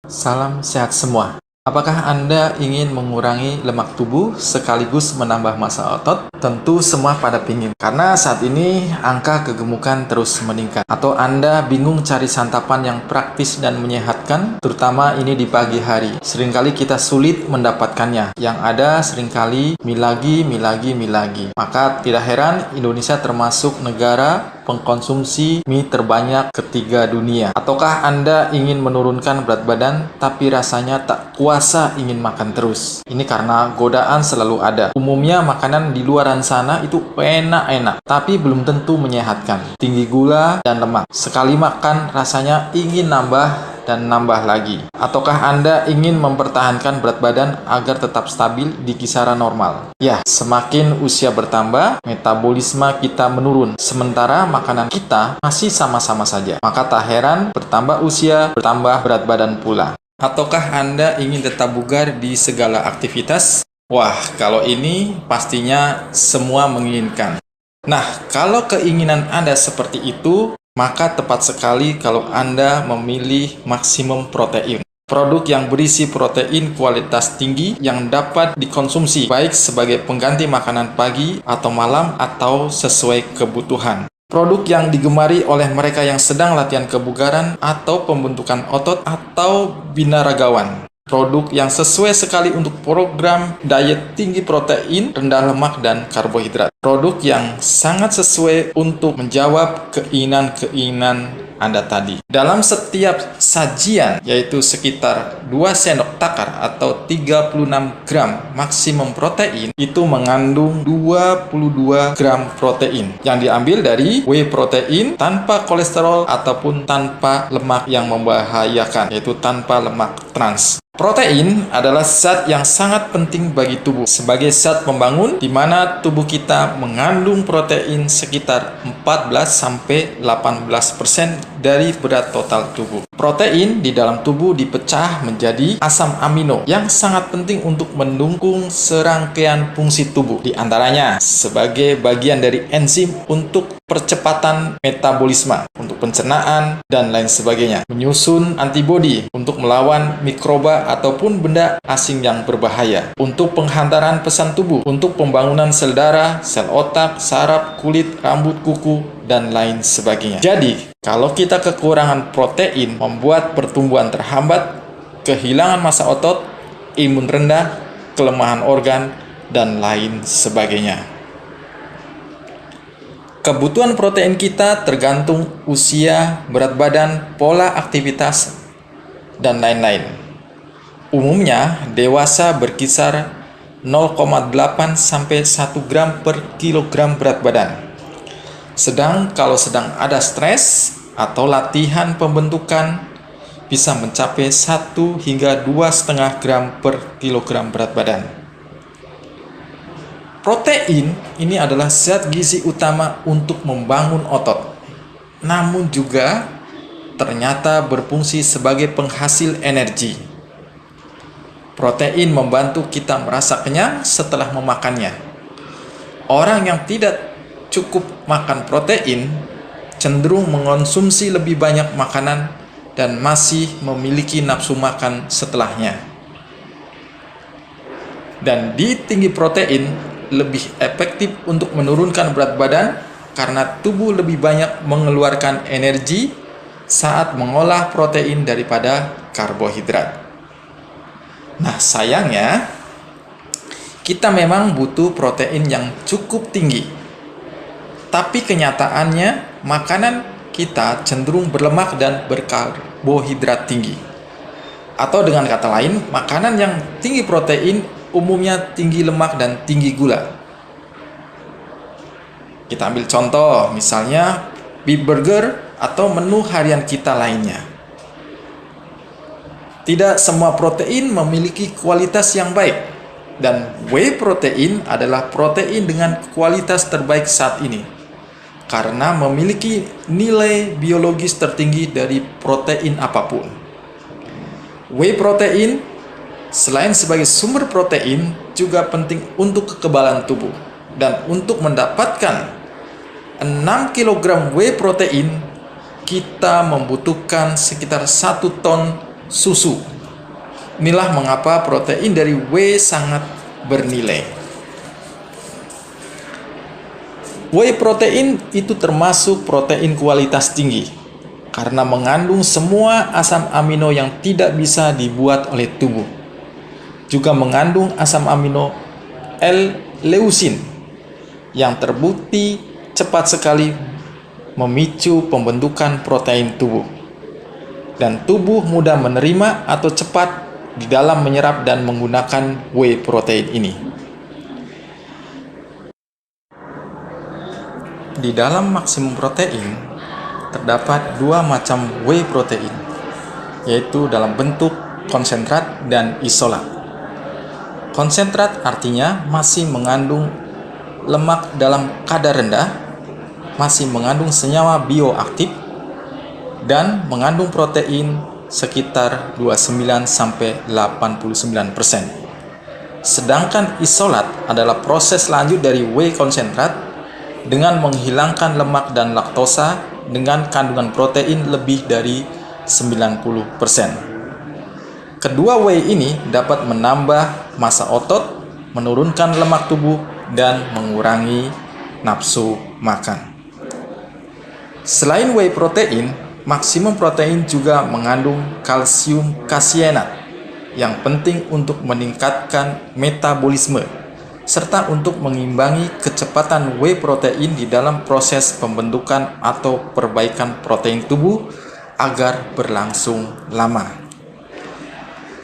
Salam sehat semua. Apakah Anda ingin mengurangi lemak tubuh sekaligus menambah massa otot? Tentu semua pada pingin. Karena saat ini angka kegemukan terus meningkat. Atau Anda bingung cari santapan yang praktis dan menyehatkan? Terutama ini di pagi hari. Seringkali kita sulit mendapatkannya. Yang ada seringkali mie lagi. Maka tidak heran Indonesia termasuk negara pengkonsumsi mie terbanyak ketiga dunia. Ataukah Anda ingin menurunkan berat badan tapi rasanya tak kuasa ingin makan terus? Ini karena godaan selalu ada. Umumnya makanan di luaran sana itu enak-enak, tapi belum tentu menyehatkan. Tinggi gula dan lemak. Sekali makan rasanya ingin nambah dan nambah lagi. Ataukah Anda ingin mempertahankan berat badan agar tetap stabil di kisaran normal? Ya, semakin usia bertambah, metabolisme kita menurun. Sementara makanan kita masih sama-sama saja. Maka tak heran bertambah usia, bertambah berat badan pula. Ataukah Anda ingin tetap bugar di segala aktivitas? Wah, kalau ini pastinya semua menginginkan. Nah, kalau keinginan Anda seperti itu, maka tepat sekali kalau Anda memilih maksimum protein. Produk yang berisi protein kualitas tinggi yang dapat dikonsumsi baik sebagai pengganti makanan pagi atau malam atau sesuai kebutuhan. Produk yang digemari oleh mereka yang sedang latihan kebugaran atau pembentukan otot atau binaragawan. Produk yang sesuai sekali untuk program diet tinggi protein, rendah lemak, dan karbohidrat. Produk yang sangat sesuai untuk menjawab keinginan-keinginan Anda tadi. Dalam setiap sajian, yaitu sekitar 2 sendok takar atau 36 gram maksimum protein, itu mengandung 22 gram protein yang diambil dari whey protein tanpa kolesterol ataupun tanpa lemak yang membahayakan, yaitu tanpa lemak trans. Protein adalah zat yang sangat penting bagi tubuh sebagai zat pembangun, di mana tubuh kita mengandung protein sekitar 14-18% dari berat total tubuh. Protein di dalam tubuh dipecah menjadi asam amino yang sangat penting untuk mendukung serangkaian fungsi tubuh, di antaranya sebagai bagian dari enzim untuk percepatan metabolisme, untuk pencernaan, dan lain sebagainya. Menyusun antibodi untuk melawan mikroba ataupun benda asing yang berbahaya. Untuk penghantaran pesan tubuh, untuk pembangunan sel darah, sel otak, saraf, kulit, rambut, kuku, dan lain sebagainya. Jadi, kalau kita kekurangan protein, membuat pertumbuhan terhambat, kehilangan massa otot, imun rendah, kelemahan organ, dan lain sebagainya. Kebutuhan protein kita tergantung usia, berat badan, pola aktivitas, dan lain-lain. Umumnya, dewasa berkisar 0,8 sampai 1 gram per kilogram berat badan. Kalau sedang ada stres atau latihan pembentukan, bisa mencapai 1 hingga 2,5 gram per kilogram berat badan. Protein ini adalah zat gizi utama untuk membangun otot, namun juga ternyata berfungsi sebagai penghasil energi. Protein membantu kita merasa kenyang setelah memakannya. Orang yang tidak cukup makan protein cenderung mengonsumsi lebih banyak makanan dan masih memiliki nafsu makan setelahnya. Dan di tinggi protein lebih efektif untuk menurunkan berat badan karena tubuh lebih banyak mengeluarkan energi saat mengolah protein daripada karbohidrat. Nah, sayangnya kita memang butuh protein yang cukup tinggi. Tapi kenyataannya makanan kita cenderung berlemak dan berkarbohidrat tinggi. Atau dengan kata lain, makanan yang tinggi protein umumnya tinggi lemak dan tinggi gula. Kita ambil contoh, misalnya beef burger atau menu harian kita lainnya. Tidak semua protein memiliki kualitas yang baik, dan whey protein adalah protein dengan kualitas terbaik saat ini, karena memiliki nilai biologis tertinggi dari protein apapun. Whey protein selain sebagai sumber protein, juga penting untuk kekebalan tubuh. Dan untuk mendapatkan 6 kg whey protein, kita membutuhkan sekitar 1 ton susu Inilah mengapa protein dari whey sangat bernilai. Whey protein itu termasuk protein kualitas tinggi karena mengandung semua asam amino yang tidak bisa dibuat oleh tubuh. Juga mengandung asam amino L-leucin yang terbukti cepat sekali memicu pembentukan protein tubuh. Dan tubuh mudah menerima atau cepat di dalam menyerap dan menggunakan whey protein ini. Di dalam maksimum protein terdapat dua macam whey protein, yaitu dalam bentuk konsentrat dan isolat. Konsentrat artinya masih mengandung lemak dalam kadar rendah, masih mengandung senyawa bioaktif, dan mengandung protein sekitar 29-89%. Sedangkan isolat adalah proses lanjut dari whey konsentrat dengan menghilangkan lemak dan laktosa dengan kandungan protein lebih dari 90%. Kedua whey ini dapat menambah massa otot, menurunkan lemak tubuh, dan mengurangi nafsu makan. Selain whey protein, maksimum protein juga mengandung kalsium kasienat yang penting untuk meningkatkan metabolisme serta untuk mengimbangi kecepatan whey protein di dalam proses pembentukan atau perbaikan protein tubuh agar berlangsung lama.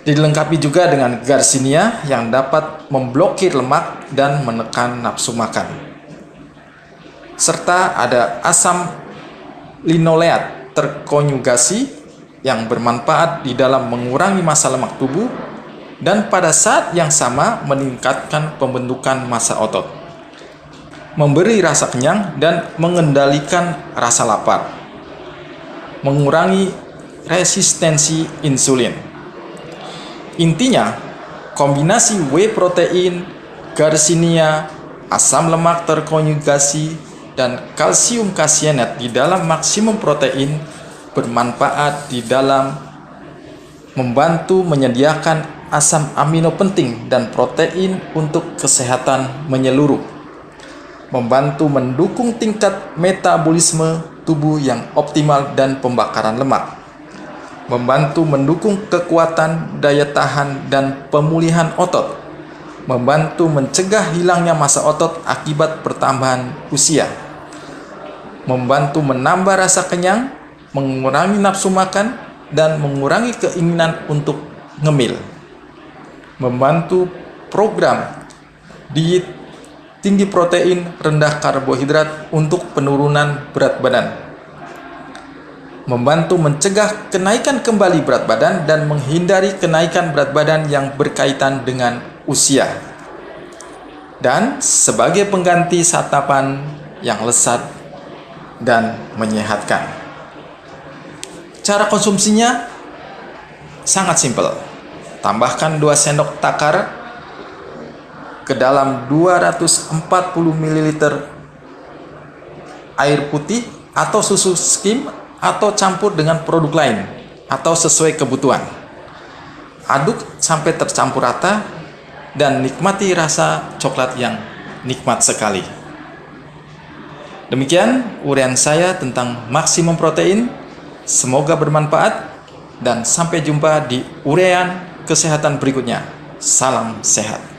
Dilengkapi juga dengan garcinia yang dapat memblokir lemak dan menekan nafsu makan. Serta ada asam linoleat terkonjugasi yang bermanfaat di dalam mengurangi massa lemak tubuh dan pada saat yang sama meningkatkan pembentukan massa otot, memberi rasa kenyang dan mengendalikan rasa lapar, mengurangi resistensi insulin. Intinya, kombinasi whey protein, garcinia, asam lemak terkonjugasi, dan kalsium kasienat di dalam maksimum protein bermanfaat di dalam membantu menyediakan asam amino penting dan protein untuk kesehatan menyeluruh, membantu mendukung tingkat metabolisme tubuh yang optimal dan pembakaran lemak, membantu mendukung kekuatan daya tahan dan pemulihan otot, membantu mencegah hilangnya massa otot akibat pertambahan usia, membantu menambah rasa kenyang, mengurangi nafsu makan, dan mengurangi keinginan untuk ngemil, membantu program diet tinggi protein, rendah karbohidrat untuk penurunan berat badan, membantu mencegah kenaikan kembali berat badan dan menghindari kenaikan berat badan yang berkaitan dengan usia, dan sebagai pengganti santapan yang lezat dan menyehatkan. Cara konsumsinya sangat simpel. Tambahkan 2 sendok takar ke dalam 240 ml air putih atau susu skim atau campur dengan produk lain atau sesuai kebutuhan. Aduk sampai tercampur rata dan nikmati rasa coklat yang nikmat sekali. Demikian uraian saya tentang maksimum protein. Semoga bermanfaat dan sampai jumpa di uraian kesehatan berikutnya. Salam sehat.